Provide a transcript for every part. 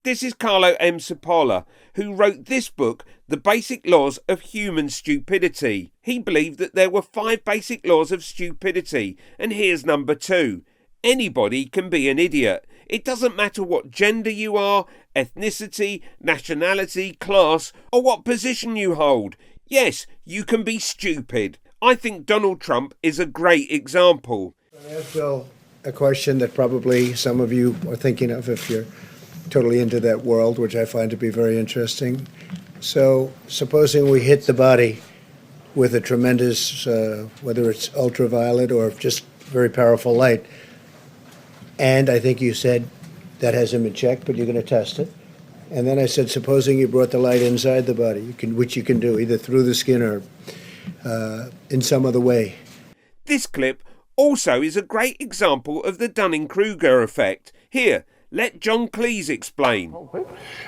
This is Carlo Cipolla, who wrote this book, The Basic Laws of Human Stupidity. He believed that there were 5 basic laws of stupidity, and here's number 2. Anybody can be an idiot. It doesn't matter what gender you are, ethnicity, nationality, class, or what position you hold. Yes, you can be stupid. I think Donald Trump is a great example. I ask Bill a question that probably some of you are thinking of if you're totally into that world, which I find to be very interesting. So supposing we hit the body with a tremendous, whether it's ultraviolet or just very powerful light, and I think you said that hasn't been checked, but you're going to test it. And then I said, supposing you brought the light inside the body, which you can do either through the skin or in some other way. This clip also is a great example of the Dunning-Kruger effect. Here, let John Cleese explain.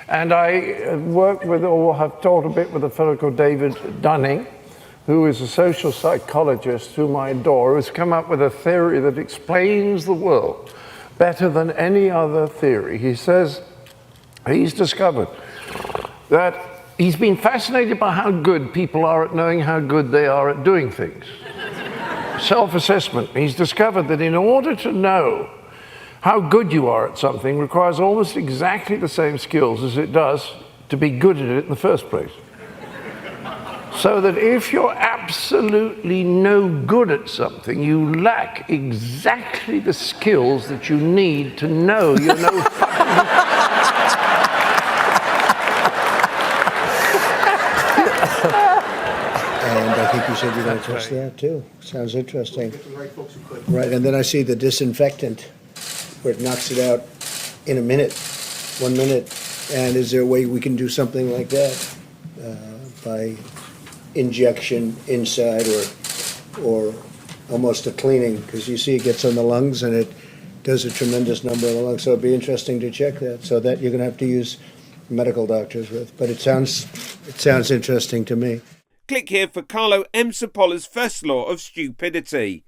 And I work with, or have taught a bit with a fellow called David Dunning, who is a social psychologist whom I adore, who's come up with a theory that explains the world better than any other theory. He says he's discovered that he's been fascinated by how good people are at knowing how good they are at doing things. Self-assessment. He's discovered that in order to know how good you are at something requires almost exactly the same skills as it does to be good at it in the first place. So that if you're absolutely no good at something, you lack exactly the skills that you need to know you're no fucking... And I think you said you're going to test that too. Sounds interesting. Right, and then I see the disinfectant, where it knocks it out in a minute, 1 minute. And is there a way we can do something like that by injection inside or almost a cleaning? Because you see it gets on the lungs and it does a tremendous number of the lungs. So it'd be interesting to check that. So that you're going to have to use medical doctors with. But it sounds interesting to me. Click here for Carlo Cipolla's first law of stupidity.